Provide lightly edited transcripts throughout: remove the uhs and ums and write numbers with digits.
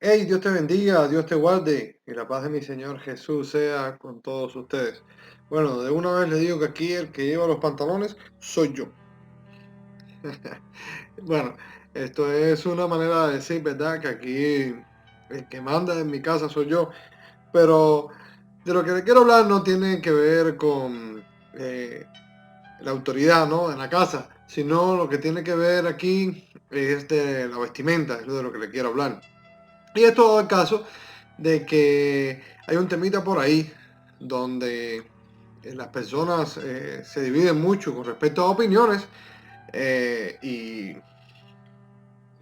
Hey, Dios te bendiga, Dios te guarde, y la paz de mi Señor Jesús sea con todos ustedes. Bueno, de una vez les digo que aquí el que lleva los pantalones soy yo. Bueno, esto es una manera de decir, ¿verdad? Que aquí el que manda en mi casa soy yo. Pero de lo que le quiero hablar no tiene que ver con la autoridad, ¿no? En la casa, sino lo que tiene que ver aquí es de la vestimenta, es de lo que le quiero hablar. Y es todo el caso de que hay un temita por ahí donde las personas se dividen mucho con respecto a opiniones y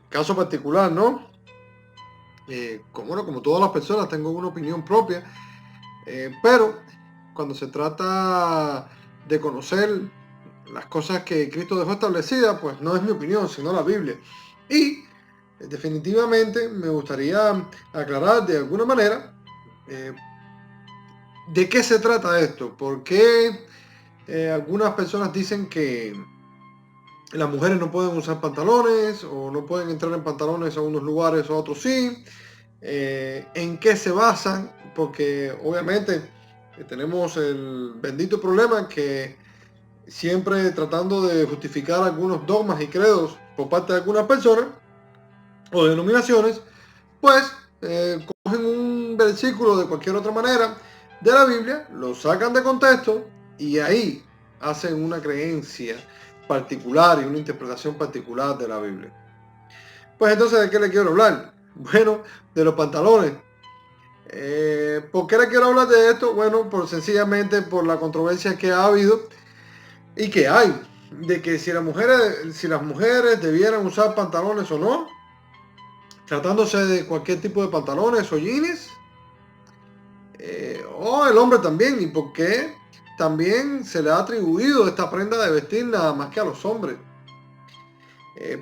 caso particular, ¿no? Como todas las personas tengo una opinión propia, pero cuando se trata de conocer las cosas que Cristo dejó establecidas, pues no es mi opinión, sino la Biblia. Y definitivamente me gustaría aclarar de alguna manera eh, ¿de qué se trata esto? ¿Por qué algunas personas dicen que las mujeres no pueden usar pantalones o no pueden entrar en pantalones a unos lugares o a otros sí? ¿En qué se basan? Porque obviamente tenemos el bendito problema que siempre tratando de justificar algunos dogmas y credos por parte de algunas personas o denominaciones, pues cogen un versículo de cualquier otra manera de la Biblia, lo sacan de contexto y ahí hacen una creencia particular y una interpretación particular de la Biblia. Pues entonces, ¿de qué le quiero hablar? Bueno, de los pantalones. ¿Por qué le quiero hablar de esto? Bueno, sencillamente por la controversia que ha habido y que hay de que si las mujeres debieran usar pantalones o no, tratándose de cualquier tipo de pantalones o jeans, o el hombre también, y por qué también se le ha atribuido esta prenda de vestir nada más que a los hombres.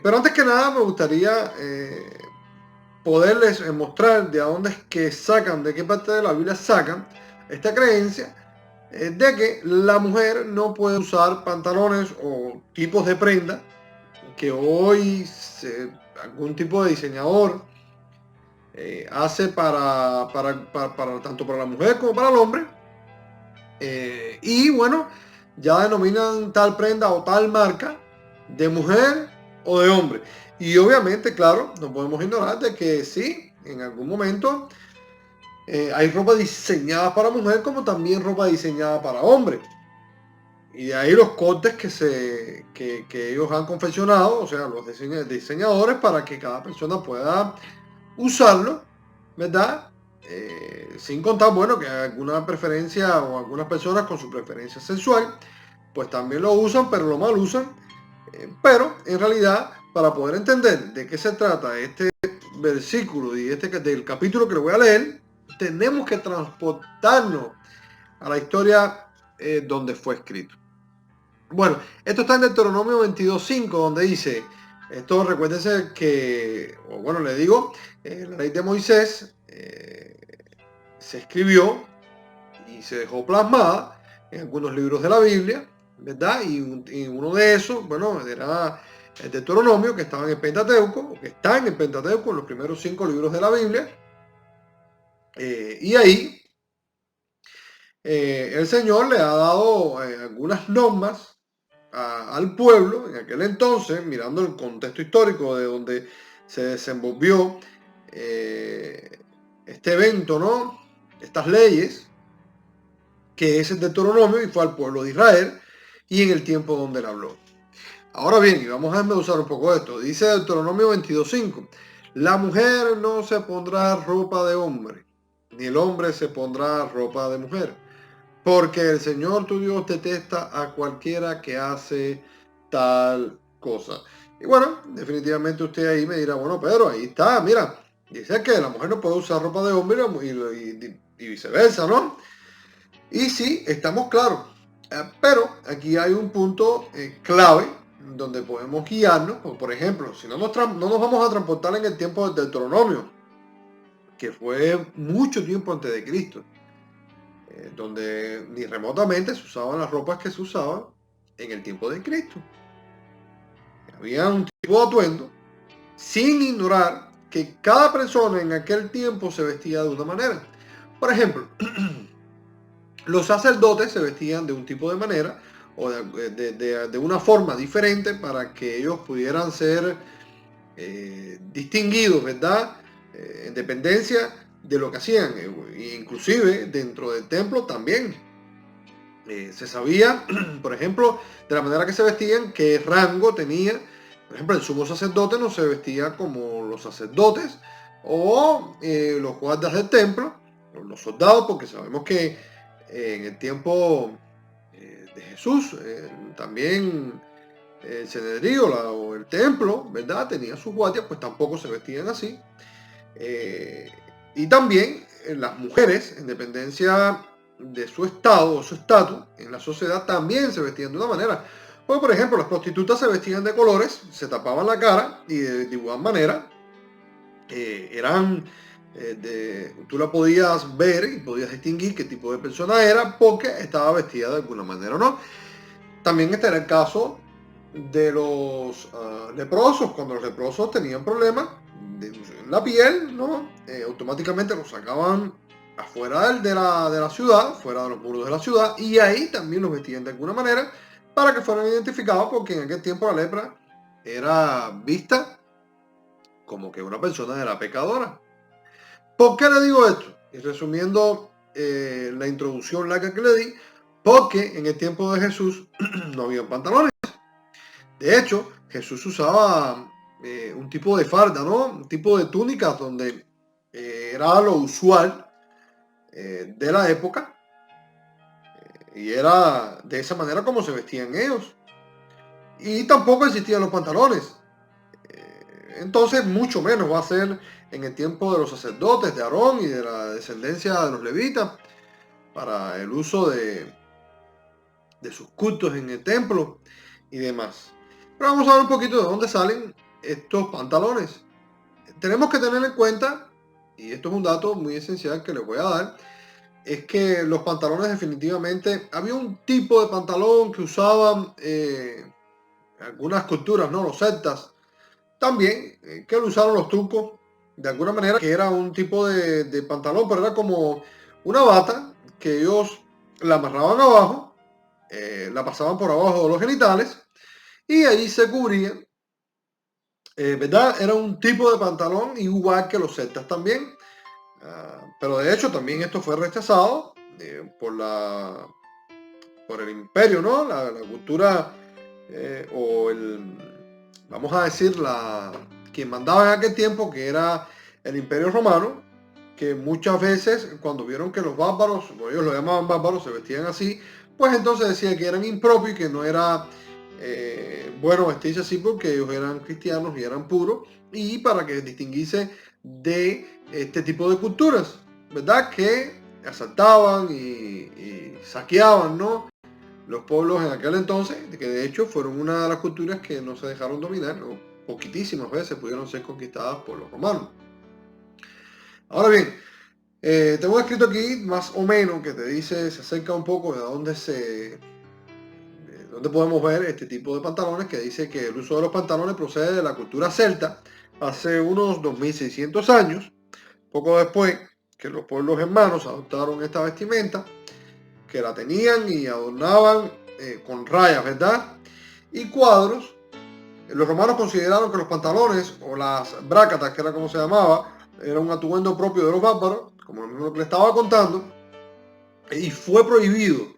Pero antes que nada me gustaría poderles mostrar de a dónde es que sacan, de qué parte de la Biblia sacan esta creencia de que la mujer no puede usar pantalones o tipos de prenda que hoy algún tipo de diseñador hace para tanto para la mujer como para el hombre. Y bueno, ya denominan tal prenda o tal marca de mujer o de hombre. Y obviamente, claro, no podemos ignorar de que sí, en algún momento hay ropa diseñada para mujer como también ropa diseñada para hombre. Y de ahí los cortes que ellos han confeccionado, o sea, los diseñadores para que cada persona pueda usarlo, ¿verdad? Sin contar, bueno, que hay alguna preferencia o algunas personas con su preferencia sexual, pues también lo usan, pero lo mal usan. Pero en realidad, para poder entender de qué se trata este versículo y del capítulo que le voy a leer, tenemos que transportarnos a la historia donde fue escrito. Bueno, esto está en Deuteronomio 22:5, donde dice, esto recuérdense que, o bueno, le digo, la ley de Moisés se escribió y se dejó plasmada en algunos libros de la Biblia, ¿verdad? Y uno de esos, bueno, era el Deuteronomio, que estaba en el Pentateuco, o que está en el Pentateuco, en los primeros 5 libros de la Biblia. Y ahí el Señor le ha dado algunas normas al pueblo en aquel entonces, mirando el contexto histórico de donde se desenvolvió este evento, ¿no? Estas leyes, que es el Deuteronomio, y fue al pueblo de Israel, y en el tiempo donde él habló. Ahora bien, y vamos a desmenuzar un poco esto. Dice Deuteronomio 22:5, la mujer no se pondrá ropa de hombre, ni el hombre se pondrá ropa de mujer, porque el Señor tu Dios detesta a cualquiera que hace tal cosa. Y bueno, definitivamente usted ahí me dirá, bueno, Pedro, ahí está, mira, dice que la mujer no puede usar ropa de hombre y viceversa, ¿no? Y sí, estamos claros. Pero aquí hay un punto clave donde podemos guiarnos. Por ejemplo, si no nos vamos a transportar en el tiempo del Deuteronomio, que fue mucho tiempo antes de Cristo, donde ni remotamente se usaban las ropas que se usaban en el tiempo de Cristo. Había un tipo de atuendo, sin ignorar que cada persona en aquel tiempo se vestía de una manera. Por ejemplo, los sacerdotes se vestían de un tipo de manera o de una forma diferente para que ellos pudieran ser distinguidos, ¿verdad? En dependencia de lo que hacían. Inclusive dentro del templo también se sabía, por ejemplo, de la manera que se vestían, qué rango tenía. Por ejemplo, el sumo sacerdote no se vestía como los sacerdotes o los guardas del templo, o los soldados, porque sabemos que en el tiempo de Jesús también el cenedrío o el templo, ¿verdad? Tenía sus guardias, pues tampoco se vestían así. Y también las mujeres, en dependencia de su estado o su estatus en la sociedad, también se vestían de una manera. Pues, por ejemplo, las prostitutas se vestían de colores, se tapaban la cara y de igual manera eran, tú la podías ver y podías distinguir qué tipo de persona era porque estaba vestida de alguna manera o no. También este era el caso de los leprosos. Cuando los leprosos tenían problemas en la piel, ¿no? Automáticamente los sacaban afuera de la ciudad, fuera de los muros de la ciudad, y ahí también los vestían de alguna manera para que fueran identificados, porque en aquel tiempo la lepra era vista como que una persona era pecadora. ¿Por qué le digo esto? Y resumiendo la introducción larga que le di, porque en el tiempo de Jesús no había pantalones. De hecho, Jesús usaba un tipo de farda, ¿no? Un tipo de túnicas donde era lo usual de la época y era de esa manera como se vestían ellos. Y tampoco existían los pantalones. Entonces, mucho menos va a ser en el tiempo de los sacerdotes, de Aarón y de la descendencia de los levitas para el uso de sus cultos en el templo y demás. Pero vamos a ver un poquito de dónde salen estos pantalones. Tenemos que tener en cuenta, y esto es un dato muy esencial que les voy a dar, es que los pantalones definitivamente, había un tipo de pantalón que usaban algunas culturas, ¿no? Los celtas, también, que lo usaron los turcos, de alguna manera, que era un tipo de pantalón, pero era como una bata que ellos la amarraban abajo, la pasaban por abajo de los genitales, y ahí se cubrían, ¿verdad? Era un tipo de pantalón igual que los celtas también, pero de hecho también esto fue rechazado por el imperio, ¿no? La cultura o vamos a decir, quien mandaba en aquel tiempo, que era el imperio romano, que muchas veces cuando vieron que los bárbaros, como ellos lo llamaban bárbaros, se vestían así, pues entonces decía que eran impropios y que no era bueno vestirse así porque ellos eran cristianos y eran puros, y para que distinguirse de este tipo de culturas, ¿verdad? Que asaltaban y saqueaban, ¿no? Los pueblos en aquel entonces, que de hecho fueron una de las culturas que no se dejaron dominar, o poquitísimas veces pudieron ser conquistadas por los romanos. Ahora bien, tengo escrito aquí más o menos que te dice, se acerca un poco de dónde podemos ver este tipo de pantalones, que dice que el uso de los pantalones procede de la cultura celta hace unos 2600 años, poco después que los pueblos hermanos adoptaron esta vestimenta, que la tenían y adornaban con rayas, ¿verdad? Y cuadros. Los romanos consideraron que los pantalones o las brácatas, que era como se llamaba, era un atuendo propio de los bárbaros, como lo que le estaba contando, y fue prohibido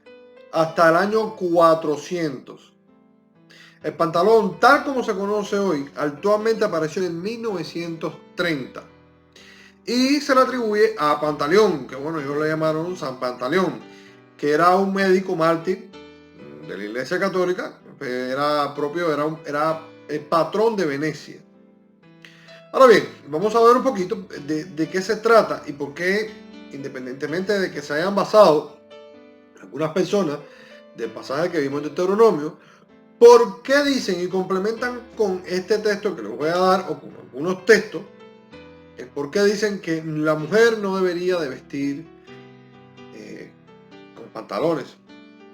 hasta el año 400. El pantalón, tal como se conoce hoy, actualmente apareció en 1930 y se le atribuye a Pantaleón, que bueno, ellos le llamaron San Pantaleón, que era un médico mártir de la Iglesia Católica, era el patrón de Venecia. Ahora bien, vamos a ver un poquito de qué se trata y por qué, independientemente de que se hayan basado algunas personas del pasaje que vimos en Deuteronomio, ¿por qué dicen y complementan con este texto que les voy a dar o con algunos textos? ¿Por qué dicen que la mujer no debería de vestir con pantalones?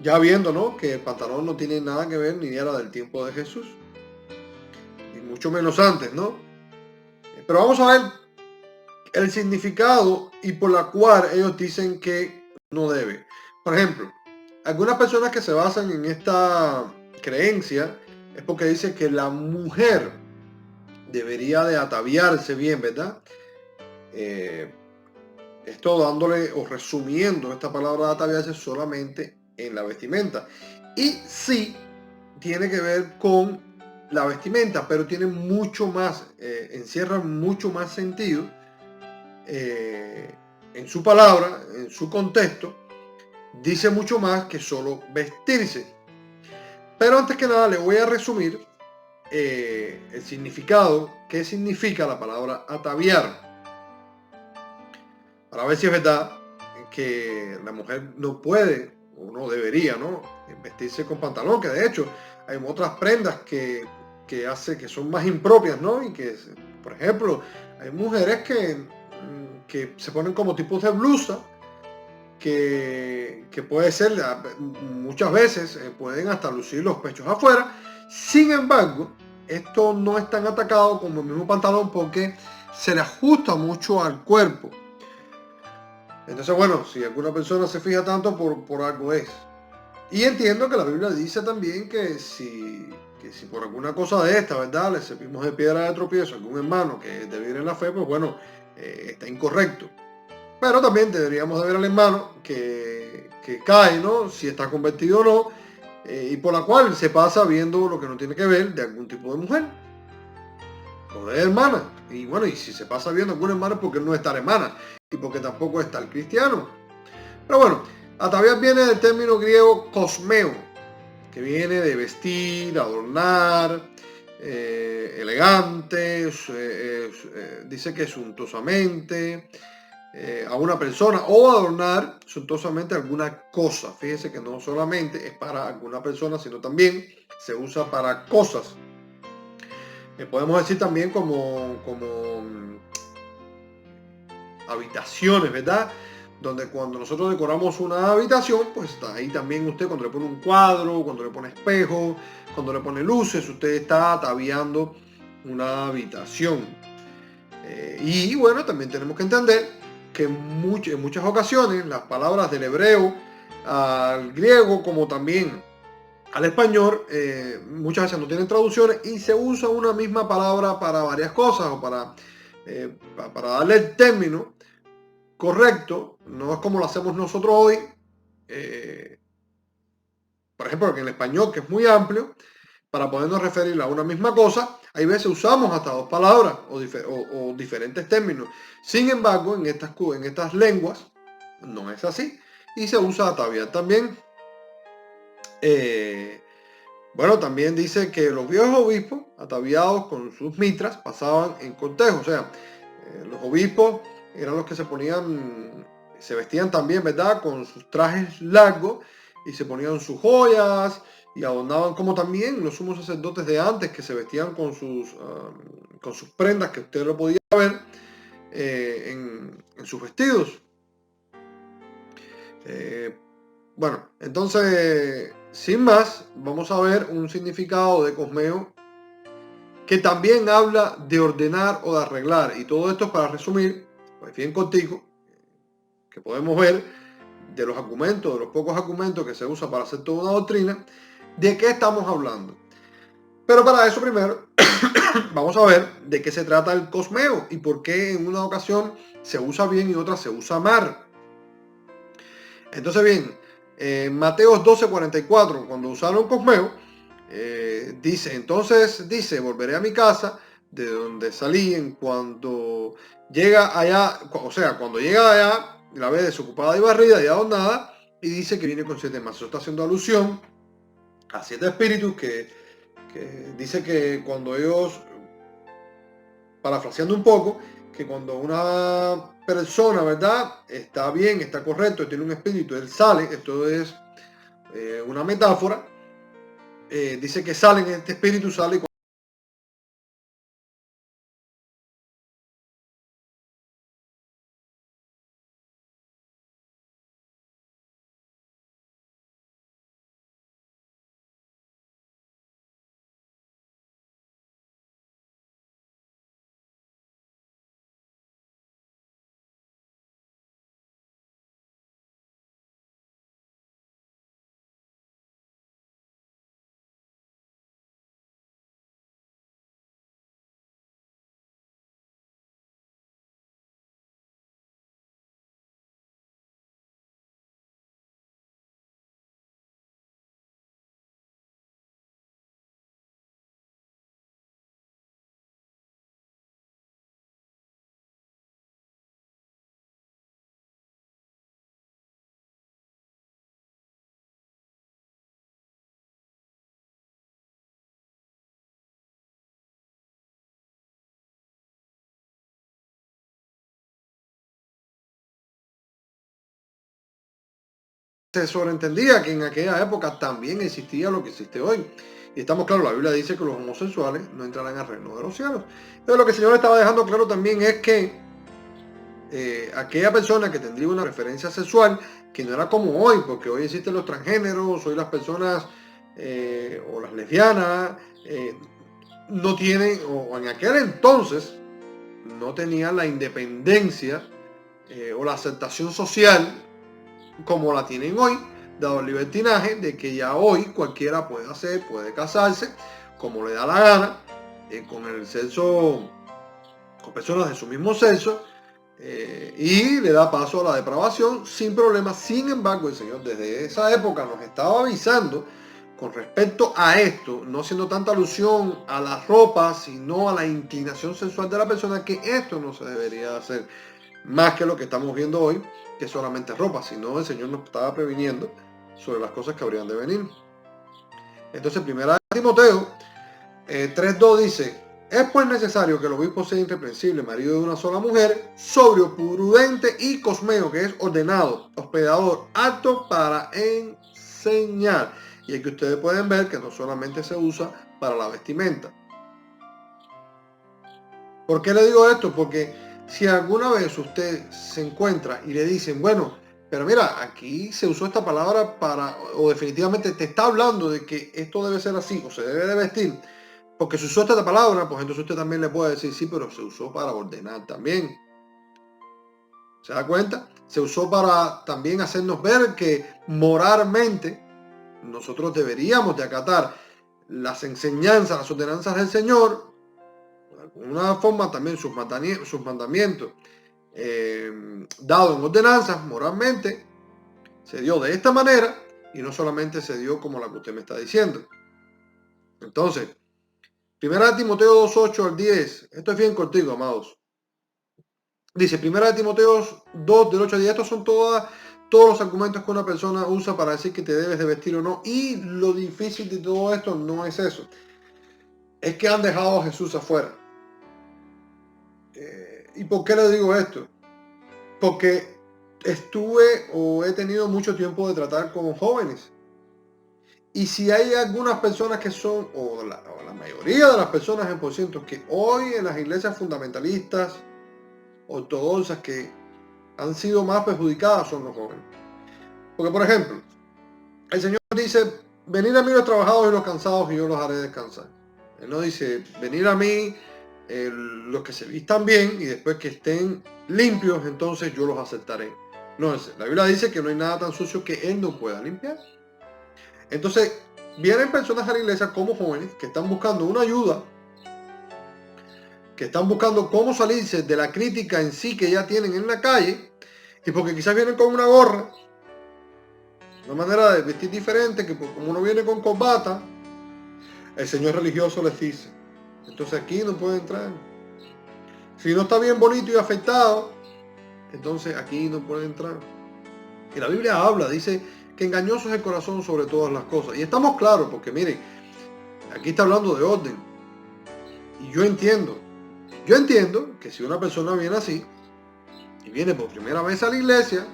Ya viendo, ¿no?, que el pantalón no tiene nada que ver ni era del tiempo de Jesús, y mucho menos antes, ¿no? Pero vamos a ver el significado y por la cual ellos dicen que no debe. Por ejemplo, algunas personas que se basan en esta creencia es porque dicen que la mujer debería de ataviarse bien, ¿verdad? Esto dándole o resumiendo esta palabra de ataviarse solamente en la vestimenta. Y sí, tiene que ver con la vestimenta, pero tiene mucho más, encierra mucho más sentido en su palabra, en su contexto, dice mucho más que solo vestirse. Pero antes que nada le voy a resumir el significado, qué significa la palabra ataviar, para ver si es verdad que la mujer no puede o no debería, ¿no?, vestirse con pantalón, que de hecho hay otras prendas que son más impropias, ¿no? Y que, por ejemplo, hay mujeres que se ponen como tipos de blusa que puede ser, muchas veces pueden hasta lucir los pechos afuera. Sin embargo, esto no es tan atacado como el mismo pantalón porque se le ajusta mucho al cuerpo. Entonces, bueno, si alguna persona se fija tanto, por algo es. Y entiendo que la Biblia dice también que si por alguna cosa de esta, ¿verdad?, le servimos de piedra de tropiezo a algún hermano que debiera en la fe, pues bueno, está incorrecto. Pero también deberíamos de ver al hermano que cae, ¿no?, si está convertido o no, y por la cual se pasa viendo lo que no tiene que ver de algún tipo de mujer o de hermana. Y bueno, y si se pasa viendo algún hermano es porque no está la hermana y porque tampoco está el cristiano. Pero bueno, ataviar viene del término griego cosmeo, que viene de vestir, adornar, elegante, dice que suntuosamente, a una persona, o adornar suntuosamente alguna cosa. Fíjese que no solamente es para alguna persona, sino también se usa para cosas. Podemos decir también como habitaciones, ¿verdad? Donde cuando nosotros decoramos una habitación, pues está ahí también usted cuando le pone un cuadro, cuando le pone espejo, cuando le pone luces, usted está ataviando una habitación. Y bueno, también tenemos que entender que en muchas ocasiones las palabras del hebreo al griego como también al español muchas veces no tienen traducciones y se usa una misma palabra para varias cosas o para darle el término correcto. No es como lo hacemos nosotros hoy. eh, por ejemplo, que en el español, que es muy amplio, para podernos referir a una misma cosa, hay veces usamos hasta dos palabras o diferentes términos. Sin embargo, en estas lenguas no es así. Y se usa ataviar también. Eh, bueno, también dice que los viejos obispos, ataviados con sus mitras, pasaban en cortejo. O sea, los obispos eran los que se vestían también, ¿verdad?, con sus trajes largos y se ponían sus joyas y adornaban, como también los sumos sacerdotes de antes que se vestían con sus prendas que usted lo podía ver en sus vestidos. Bueno, entonces, sin más, vamos a ver un significado de cosmeo que también habla de ordenar o de arreglar. Y todo esto es para resumir, pues bien contigo, que podemos ver de los argumentos, de los pocos argumentos que se usa para hacer toda una doctrina, de qué estamos hablando. Pero para eso primero vamos a ver de qué se trata el cosmeo y por qué en una ocasión se usa bien y en otra se usa mal. Entonces bien, Mateos 12:44, cuando usaron cosmeo, dice, volveré a mi casa de donde salí en cuando llega allá, o sea, cuando llega allá, la ve desocupada y barrida y adornada, y dice que viene con 7 más. Eso está haciendo alusión a 7 espíritus que dice que cuando ellos, parafraseando un poco, que cuando una persona, ¿verdad?, está bien, está correcto, tiene un espíritu, él sale, esto es una metáfora, dice que salen, este espíritu sale se sobreentendía que en aquella época también existía lo que existe hoy. Y estamos claros, la Biblia dice que los homosexuales no entrarán al reino de los cielos. Entonces lo que el Señor estaba dejando claro también es que aquella persona que tendría una preferencia sexual, que no era como hoy, porque hoy existen los transgéneros, hoy las personas o las lesbianas no tienen, o en aquel entonces no tenían la independencia o la aceptación social como la tienen hoy, dado el libertinaje de que ya hoy cualquiera puede hacer, puede casarse como le da la gana, con el sexo, con personas de su mismo sexo, y le da paso a la depravación sin problema. Sin embargo, el Señor desde esa época nos estaba avisando con respecto a esto, no haciendo tanta alusión a las ropas, sino a la inclinación sexual de la persona, que esto no se debería hacer, más que lo que estamos viendo hoy, que solamente ropa, sino el Señor nos estaba previniendo sobre las cosas que habrían de venir. Entonces, primera Timoteo 3:2 dice: es pues necesario que el obispo sea irreprensible, marido de una sola mujer, sobrio, prudente y cosmeo, que es ordenado, hospedador, apto para enseñar. Y aquí ustedes pueden ver que no solamente se usa para la vestimenta. ¿Por qué le digo esto? Porque si alguna vez usted se encuentra y le dicen, bueno, pero mira, aquí se usó esta palabra para, o definitivamente te está hablando de que esto debe ser así, o se debe de vestir, porque se usó esta palabra, pues entonces usted también le puede decir, sí, pero se usó para ordenar también. ¿Se da cuenta? Se usó para también hacernos ver que moralmente nosotros deberíamos de acatar las enseñanzas, las ordenanzas del Señor, de alguna forma también sus mandamientos, dados en ordenanzas moralmente, se dio de esta manera y no solamente se dio como la que usted me está diciendo. Entonces, 1 Timoteo 2:8 al 10, esto es bien cortico, amados. Dice, 1 Timoteo 2, del 8 al 10, estos son todos los argumentos que una persona usa para decir que te debes de vestir o no. Y lo difícil de todo esto no es eso. Es que han dejado a Jesús afuera. ¿Y por qué le digo esto? Porque he tenido mucho tiempo de tratar con jóvenes. Y si hay algunas personas que son, o la mayoría de las personas en porcientos que hoy en las iglesias fundamentalistas, ortodoxas, que han sido más perjudicadas son los jóvenes. Porque, por ejemplo, el Señor dice, venid a mí los trabajados y los cansados y yo los haré descansar. Él no dice, venid a mí los que se vistan bien y después que estén limpios, entonces yo los aceptaré. No, la Biblia dice que no hay nada tan sucio que Él no pueda limpiar. Entonces, vienen personas a la iglesia como jóvenes que están buscando una ayuda, que están buscando cómo salirse de la crítica en sí que ya tienen en la calle, y porque quizás vienen con una gorra, una manera de vestir diferente, que como uno viene con corbata, el señor religioso les dice, entonces aquí no puede entrar. Si no está bien bonito y afeitado, entonces aquí no puede entrar. Y la Biblia habla, dice que engañoso es el corazón sobre todas las cosas. Y estamos claros, porque miren, aquí está hablando de orden. Y yo entiendo que si una persona viene así, y viene por primera vez a la iglesia,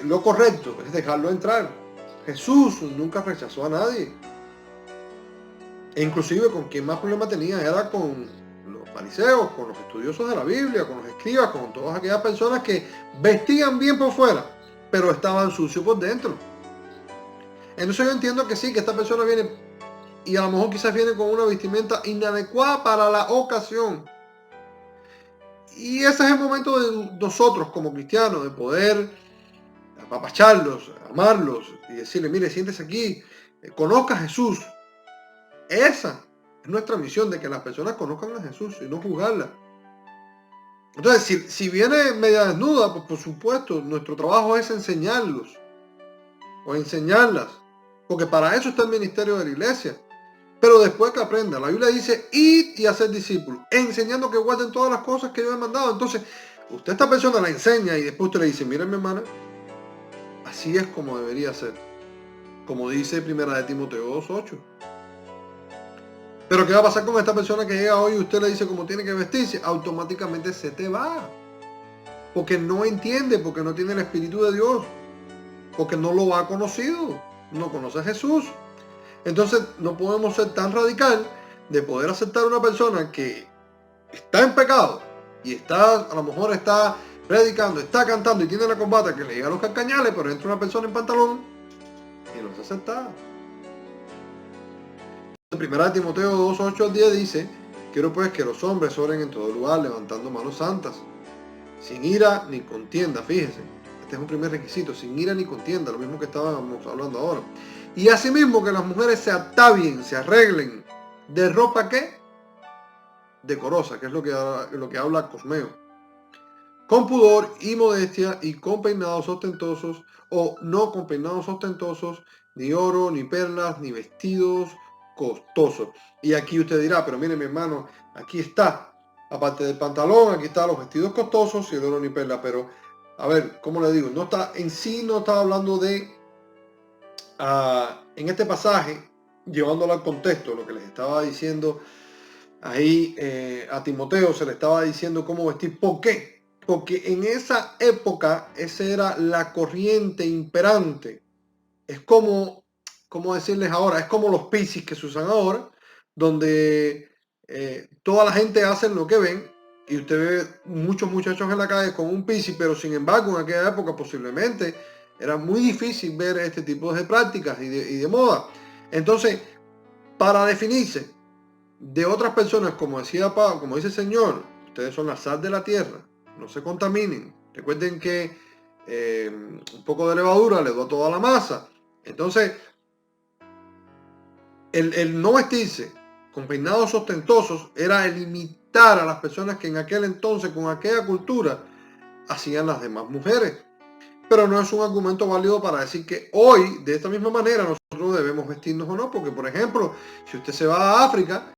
lo correcto es dejarlo entrar. Jesús nunca rechazó a nadie. E inclusive con quien más problema tenía era con los fariseos, con los estudiosos de la Biblia, con los escribas, con todas aquellas personas que vestían bien por fuera, pero estaban sucios por dentro. Entonces yo entiendo que sí, que esta persona viene y a lo mejor quizás viene con una vestimenta inadecuada para la ocasión. Y ese es el momento de nosotros como cristianos de poder apapacharlos, amarlos y decirle, mire, siéntese aquí, conozca a Jesús. Esa es nuestra misión, de que las personas conozcan a Jesús y no juzgarla. Entonces, si viene media desnuda, pues por supuesto, nuestro trabajo es enseñarlos o enseñarlas, porque para eso está el ministerio de la iglesia. Pero después que aprenda, la Biblia dice, id y hacer discípulos, enseñando que guarden todas las cosas que yo he mandado. Entonces, usted a esta persona la enseña y después usted le dice, mira mi hermana, así es como debería ser, como dice 1 Timoteo 2:8. Pero ¿qué va a pasar con esta persona que llega hoy y usted le dice cómo tiene que vestirse? Automáticamente se te va. Porque no entiende, porque no tiene el Espíritu de Dios. porque no lo ha conocido, no conoce a Jesús. Entonces no podemos ser tan radical de poder aceptar a una persona que está en pecado y está, a lo mejor está predicando, está cantando y tiene la corbata que le llega a los carcañales, pero entra una persona en pantalón y no se acepta. Primera de Timoteo 2, 8 al 10 dice: quiero pues que los hombres oren en todo lugar, levantando manos santas, sin ira ni contienda. Fíjese, este es un primer requisito: sin ira ni contienda, lo mismo que estábamos hablando ahora. Y asimismo que las mujeres se atavien, se arreglen de ropa que decorosa, que es lo que habla Cosmeo, con pudor y modestia, y con peinados ostentosos o no con peinados ostentosos, ni oro, ni perlas, ni vestidos costosos. Y aquí usted dirá: pero mire, mi hermano, aquí está, aparte del pantalón, aquí están los vestidos costosos y el oro ni perla. Pero a ver, ¿cómo le digo? No está en sí, no está hablando de en este pasaje, llevándolo al contexto, lo que les estaba diciendo ahí a Timoteo, se le estaba diciendo cómo vestir. ¿Por qué? Porque en esa época esa era la corriente imperante. Es como decirles ahora, es como los piscis que se usan ahora, donde toda la gente hace lo que ven, y usted ve muchos muchachos en la calle con un piscis, pero sin embargo en aquella época posiblemente era muy difícil ver este tipo de prácticas y de moda. Entonces, para definirse de otras personas, como decía Pablo, como dice el Señor, ustedes son la sal de la tierra, no se contaminen. Recuerden que un poco de levadura le da toda la masa. Entonces, el no vestirse con peinados ostentosos era el imitar a las personas que en aquel entonces, con aquella cultura, hacían las demás mujeres. Pero no es un argumento válido para decir que hoy, de esta misma manera, nosotros debemos vestirnos o no, porque, por ejemplo, si usted se va a África,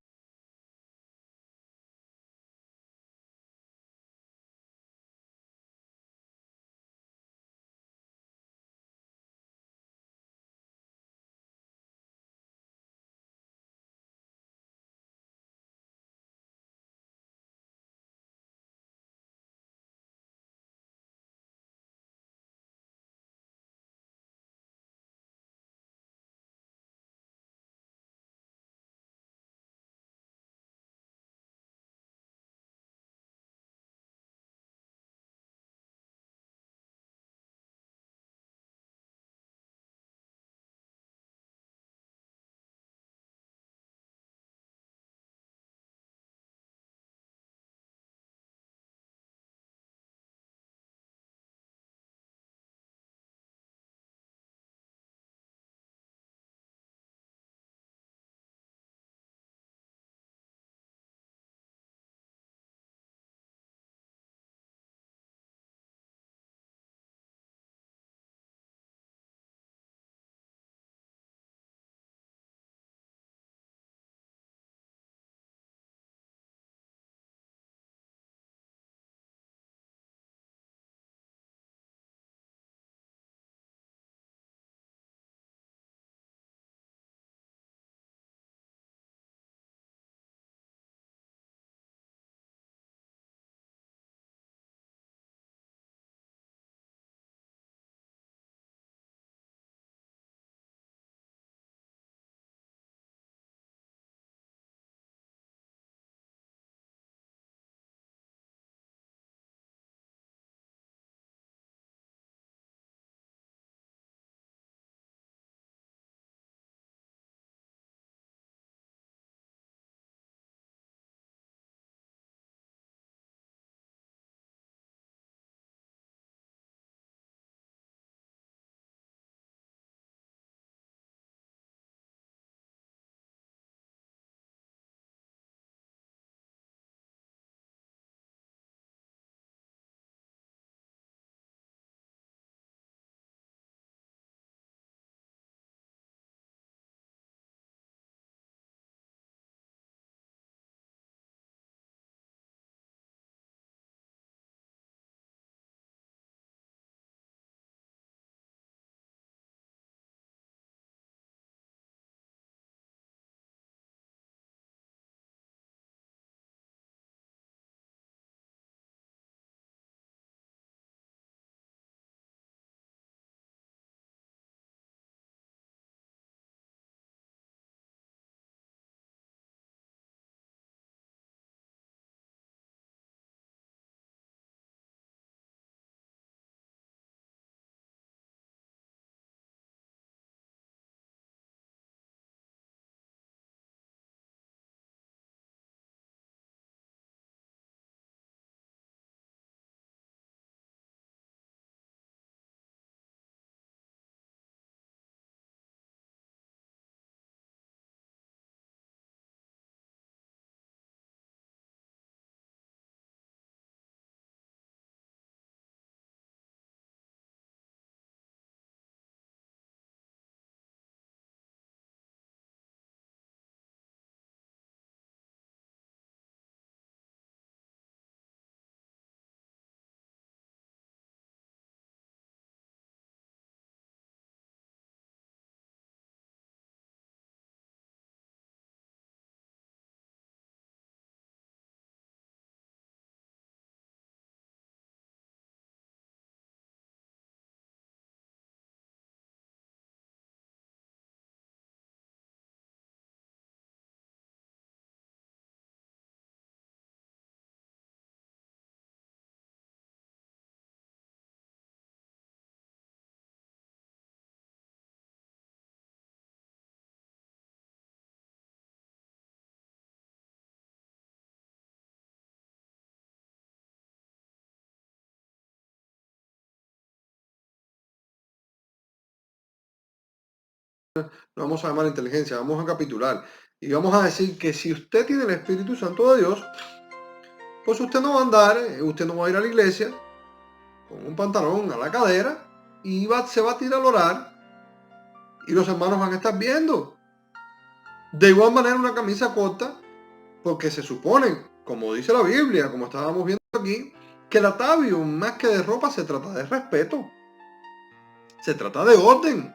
no vamos a llamar inteligencia, vamos a capitular. Y vamos a decir que si usted tiene el Espíritu Santo de Dios, pues usted no va a andar, usted no va a ir a la iglesia con un pantalón a la cadera y se va a tirar a orar y los hermanos van a estar viendo. De igual manera una camisa corta, porque se supone, como dice la Biblia, como estábamos viendo aquí, que el atavio, más que de ropa, se trata de respeto. Se trata de orden.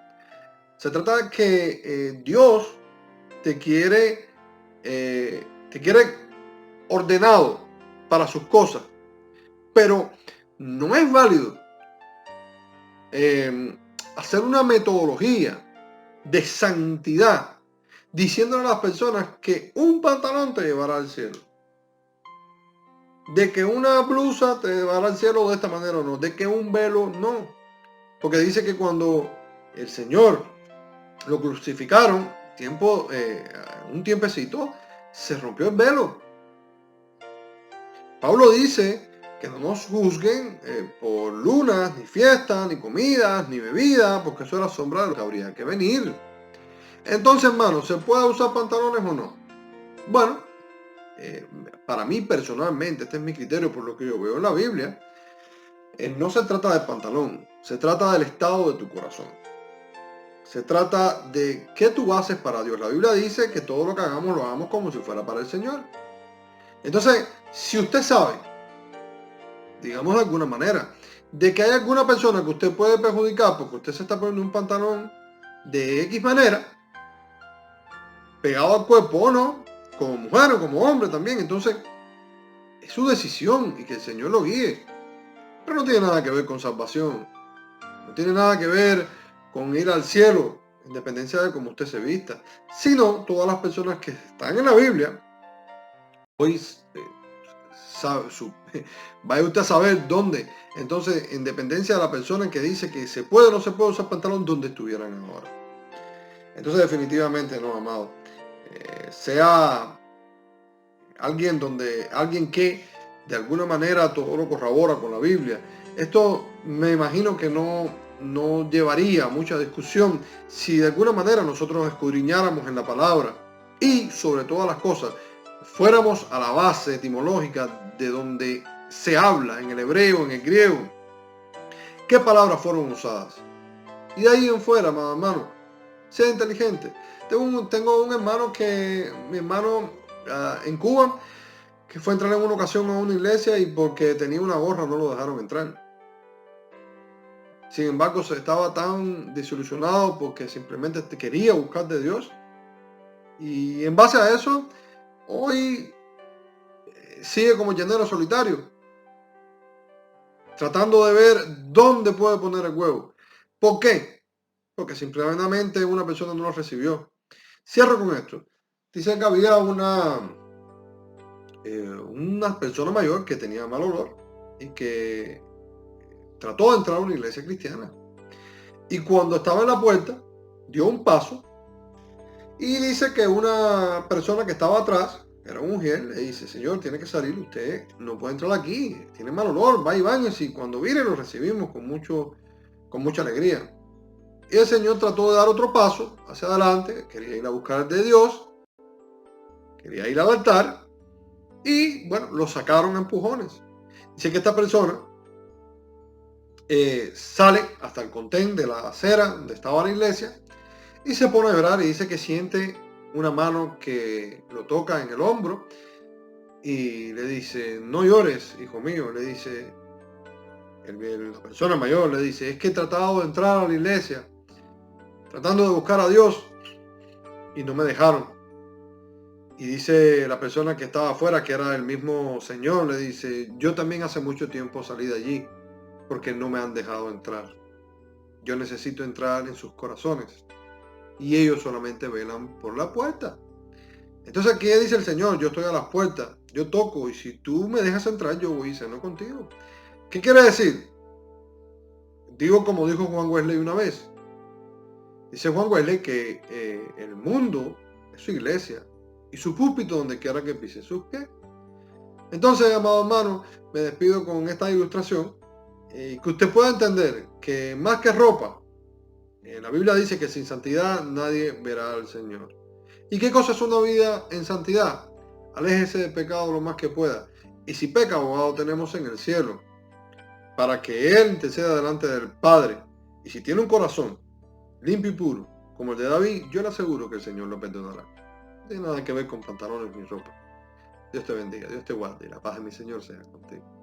Se trata de que Dios te quiere ordenado para sus cosas. Pero no es válido hacer una metodología de santidad diciéndole a las personas que un pantalón te llevará al cielo, de que una blusa te llevará al cielo de esta manera o no, de que un velo no, porque dice que cuando el Señor lo crucificaron, un tiempecito, se rompió el velo. Pablo dice que no nos juzguen por lunas, ni fiestas, ni comidas, ni bebidas, porque eso es la sombra de lo que habría que venir. Entonces, hermanos, ¿se puede usar pantalones o no? Bueno, para mí personalmente, este es mi criterio por lo que yo veo en la Biblia, no se trata de pantalón, se trata del estado de tu corazón. Se trata de qué tú haces para Dios. La Biblia dice que todo lo que hagamos lo hagamos como si fuera para el Señor. Entonces, si usted sabe, digamos de alguna manera, de que hay alguna persona que usted puede perjudicar porque usted se está poniendo un pantalón de X manera, pegado al cuerpo o no, como mujer o como hombre también, entonces es su decisión y que el Señor lo guíe. Pero no tiene nada que ver con salvación, no tiene nada que ver con ir al cielo, en dependencia de cómo usted se vista, sino todas las personas que están en la Biblia, hoy vaya usted a saber dónde. Entonces, en dependencia de la persona que dice que se puede o no se puede usar pantalón, ¿dónde estuvieran ahora? Entonces, definitivamente no, amado. Sea alguien que de alguna manera todo lo corrobora con la Biblia. Esto me imagino que no llevaría mucha discusión si de alguna manera nosotros escudriñáramos en la palabra y sobre todas las cosas fuéramos a la base etimológica de donde se habla en el hebreo, en el griego, qué palabras fueron usadas. Y de ahí en fuera, hermano, sea inteligente. Tengo un hermano en Cuba, que fue a entrar en una ocasión a una iglesia y porque tenía una gorra no lo dejaron entrar. Sin embargo, se estaba tan desilusionado porque simplemente quería buscar de Dios. Y en base a eso, hoy sigue como llanero solitario, tratando de ver dónde puede poner el huevo. ¿Por qué? Porque simplemente una persona no lo recibió. Cierro con esto. Dice que había una persona mayor que tenía mal olor y que trató de entrar a una iglesia cristiana. Y cuando estaba en la puerta, dio un paso y dice que una persona que estaba atrás, era una mujer, le dice: señor, tiene que salir, usted no puede entrar aquí, tiene mal olor, va y bañese, y cuando viene lo recibimos con mucha alegría. Y el Señor trató de dar otro paso hacia adelante, quería ir a buscar de Dios, quería ir al altar, y bueno, lo sacaron a empujones. Dice que esta persona sale hasta el contén de la acera donde estaba la iglesia y se pone a llorar y dice que siente una mano que lo toca en el hombro y le dice: no llores, hijo mío. Le dice la persona mayor, le dice: es que he tratado de entrar a la iglesia tratando de buscar a Dios y no me dejaron. Y dice la persona que estaba afuera, que era el mismo señor, le dice: yo también hace mucho tiempo salí de allí porque no me han dejado entrar. Yo necesito entrar en sus corazones y ellos solamente velan por la puerta. Entonces aquí dice el Señor: yo estoy a las puertas, yo toco, y si tú me dejas entrar, yo voy y ceno contigo. ¿Qué quiere decir? Digo como dijo Juan Wesley una vez. Dice Juan Wesley que el mundo es su iglesia y su púlpito donde quiera que pise sus pies. Entonces, amado hermano, me despido con esta ilustración, que usted pueda entender que más que ropa, La Biblia dice que sin santidad nadie verá al Señor. ¿Y qué cosa es una vida en santidad? Aléjese de pecado lo más que pueda. Y si peca, abogado tenemos en el cielo, para que Él interceda delante del Padre. Y si tiene un corazón limpio y puro, como el de David, yo le aseguro que el Señor lo perdonará. No tiene nada que ver con pantalones ni ropa. Dios te bendiga, Dios te guarde, y la paz de mi Señor sea contigo.